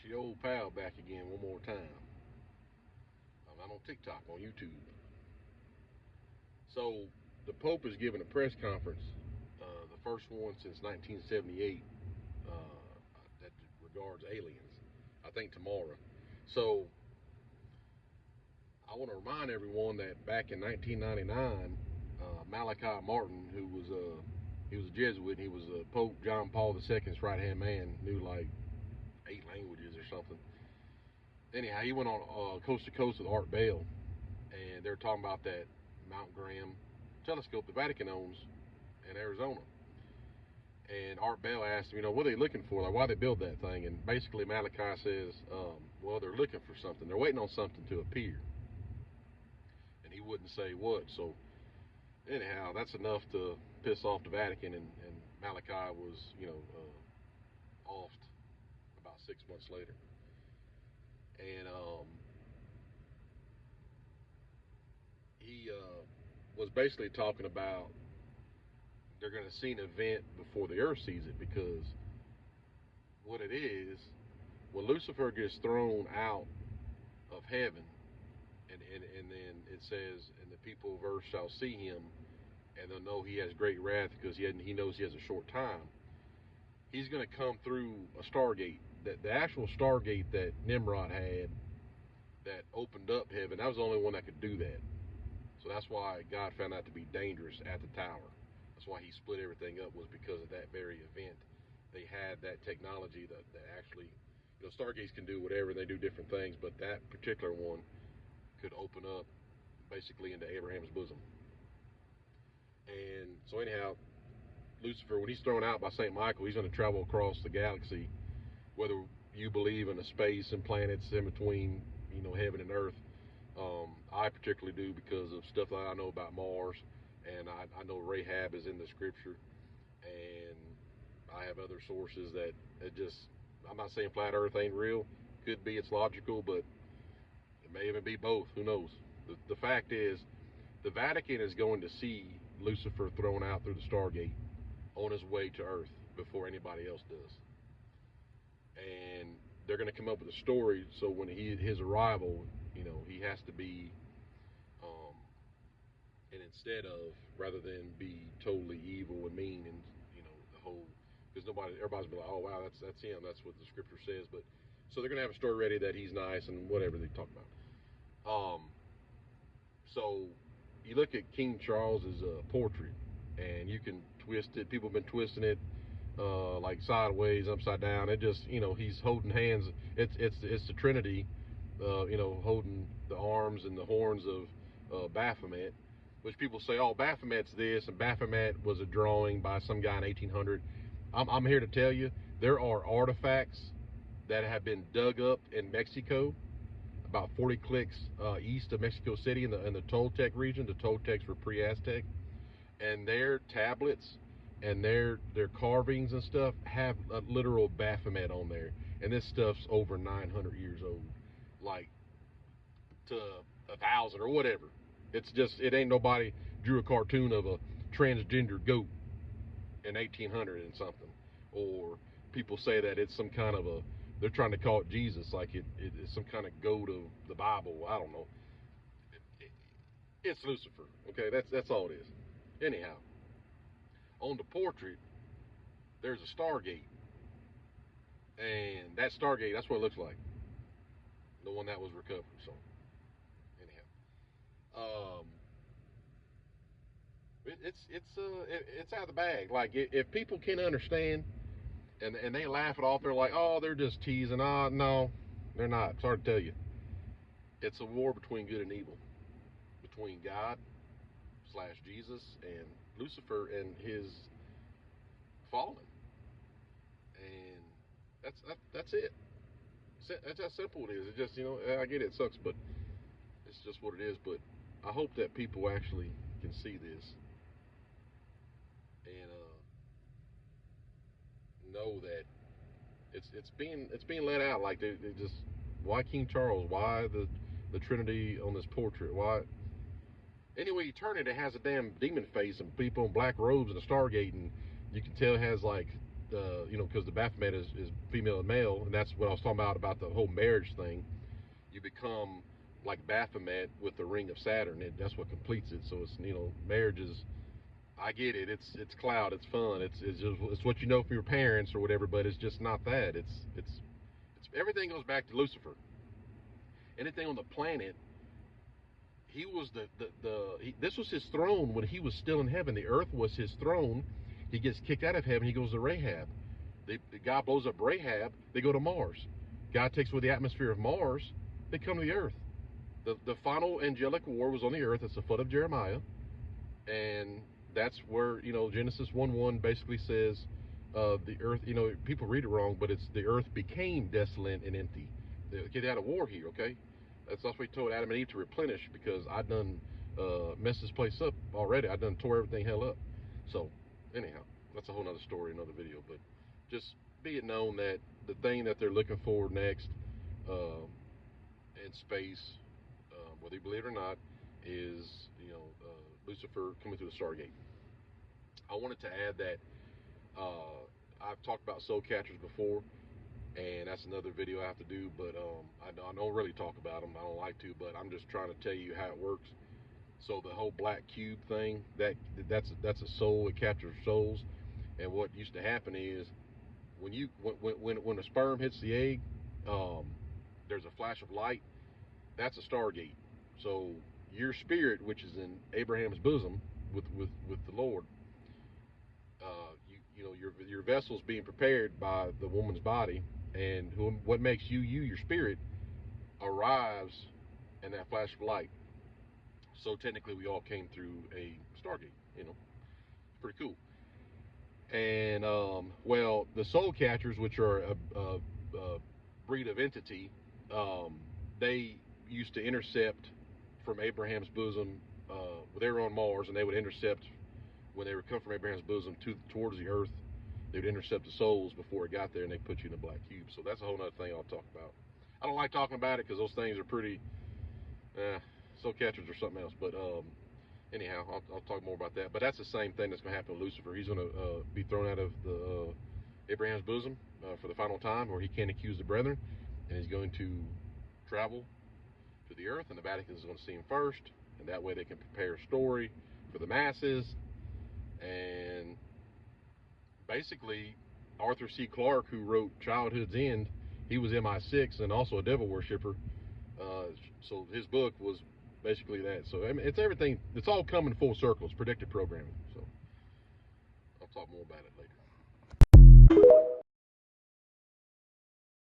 your old pal back again one more time. I'm not on TikTok, on YouTube. So the Pope is giving a press conference, the first one since 1978, that regards aliens. I think tomorrow. So I want to remind everyone that back in 1999, Malachi Martin, who was he was a Jesuit, he was Pope John Paul II's right hand man, knew like 8 languages or something. Anyhow, he went on coast to coast with Art Bell, and they're talking about that Mount Graham telescope the Vatican owns in Arizona. And Art Bell asked him, what are they looking for? Like, why they build that thing? And basically Malachi says, well, they're looking for something. They're waiting on something to appear. And he wouldn't say what. So anyhow, that's enough to piss off the Vatican. And Malachi was, offed about 6 months later. And he was basically talking about they're going to see an event before the earth sees it, because what it is, when Lucifer gets thrown out of heaven, and then it says, and the people of earth shall see him, and they'll know he has great wrath because he knows he has a short time. He's going to come through a stargate. That the actual stargate that Nimrod had that opened up heaven, that was the only one that could do that. So that's why God found that to be dangerous at the tower. That's why he split everything up, was because of that very event. They had that technology that actually, stargates can do whatever, they do different things, but that particular one could open up basically into Abraham's bosom. And so anyhow, Lucifer, when he's thrown out by St. Michael, he's going to travel across the galaxy, whether you believe in a space and planets in between, heaven and earth. I particularly do, because of stuff that I know about Mars, and I know Rahab is in the scripture, and I have other sources that I'm not saying flat earth ain't real. Could be, it's logical, but it may even be both. Who knows? The fact is, the Vatican is going to see Lucifer thrown out through the Stargate on his way to Earth before anybody else does. And they're going to come up with a story, so when his arrival, he has to be, and instead of, rather than be totally evil and mean, and the whole, because everybody's be like, oh wow, that's him, that's what the scripture says. But so they're going to have a story ready that he's nice and whatever they talk about. So you look at King Charles's portrait, and you can twist it. People have been twisting it like sideways, upside down. It just, he's holding hands. It's the Trinity, holding the arms and the horns of Baphomet, which people say, oh, Baphomet's this, and Baphomet was a drawing by some guy in 1800. I'm here to tell you, there are artifacts that have been dug up in Mexico, about 40 clicks east of Mexico City, in the Toltec region. The Toltecs were pre-Aztec, and their tablets and their carvings and stuff have a literal Baphomet on there, and this stuff's over 900 years old, like to 1,000 or whatever. It's just, it ain't nobody drew a cartoon of a transgender goat in 1800 and something, or people say that it's some kind of they're trying to call it Jesus, like it's some kind of goat of the Bible. I don't know. It's Lucifer. Okay, that's all it is. Anyhow, on the portrait, there's a Stargate, and that Stargate, that's what it looks like. The one that was recovered. So, anyhow, um, it's out of the bag. Like, if people can understand, and they laugh it off, they're like, oh, they're just teasing. Oh, no, they're not. Sorry to tell you, it's a war between good and evil, between God slash Jesus and Lucifer and his fallen, and that's it. That's how simple it is. It just, I get it sucks, but it's just what it is. But I hope that people actually can see this and know that it's being let out. Like they just, why King Charles? Why the Trinity on this portrait? Why? Anyway, you turn it, it has a damn demon face and people in black robes and a Stargate, and you can tell it has like because the Baphomet is female and male, and that's what I was talking about the whole marriage thing. You become like Baphomet with the ring of Saturn. That's what completes it. So it's marriage is. I get it. It's cloud. It's fun. It's what you know from your parents or whatever. But it's just not that. It's everything goes back to Lucifer. Anything on the planet. He was this was his throne when he was still in heaven. The earth was his throne. He gets kicked out of heaven. He goes to Rahab. The God blows up Rahab. They go to Mars. God takes away the atmosphere of Mars. They come to the earth. The final angelic war was on the earth. It's the foot of Jeremiah, and that's where Genesis 1:1 basically says the earth. People read it wrong, but it's the earth became desolate and empty. They had a war here. Okay, that's what we told Adam and Eve to replenish, because I done messed this place up already. I done tore everything hell up. So anyhow, that's a whole nother story, another video. But just be it known that the thing that they're looking for next in space, whether you believe it or not, is Lucifer coming through the stargate. I wanted to add that I've talked about soul catchers before, and that's another video I have to do, but I don't really talk about them. I don't like to, but I'm just trying to tell you how it works. So the whole black cube thing, that's a soul. It captures souls, and what used to happen is when a sperm hits the egg, there's a flash of light. That's a stargate. So your spirit, which is in Abraham's bosom with the Lord, your vessel's being prepared by the woman's body, and what makes you your spirit arrives in that flash of light. So technically, we all came through a stargate. It's pretty cool. And well, the soul catchers, which are a breed of entity, they used to intercept from Abraham's bosom. They were on Mars, and they would intercept when they would come from Abraham's bosom towards the earth. They would intercept the souls before it got there, and they put you in a black cube. So that's a whole other thing I'll talk about. I don't like talking about it because those things are pretty. Soul catchers or something else. But anyhow, I'll talk more about that. But that's the same thing that's going to happen to Lucifer. He's going to be thrown out of the Abraham's bosom for the final time, where he can't accuse the brethren, and he's going to travel to the earth, and the Vatican is going to see him first, and that way they can prepare a story for the masses. And basically, Arthur C. Clarke, who wrote Childhood's End, he was MI6 and also a devil worshiper. So his book was basically that. So I mean, it's everything. It's all coming full circle. It's predictive programming. So I'll talk more about it later.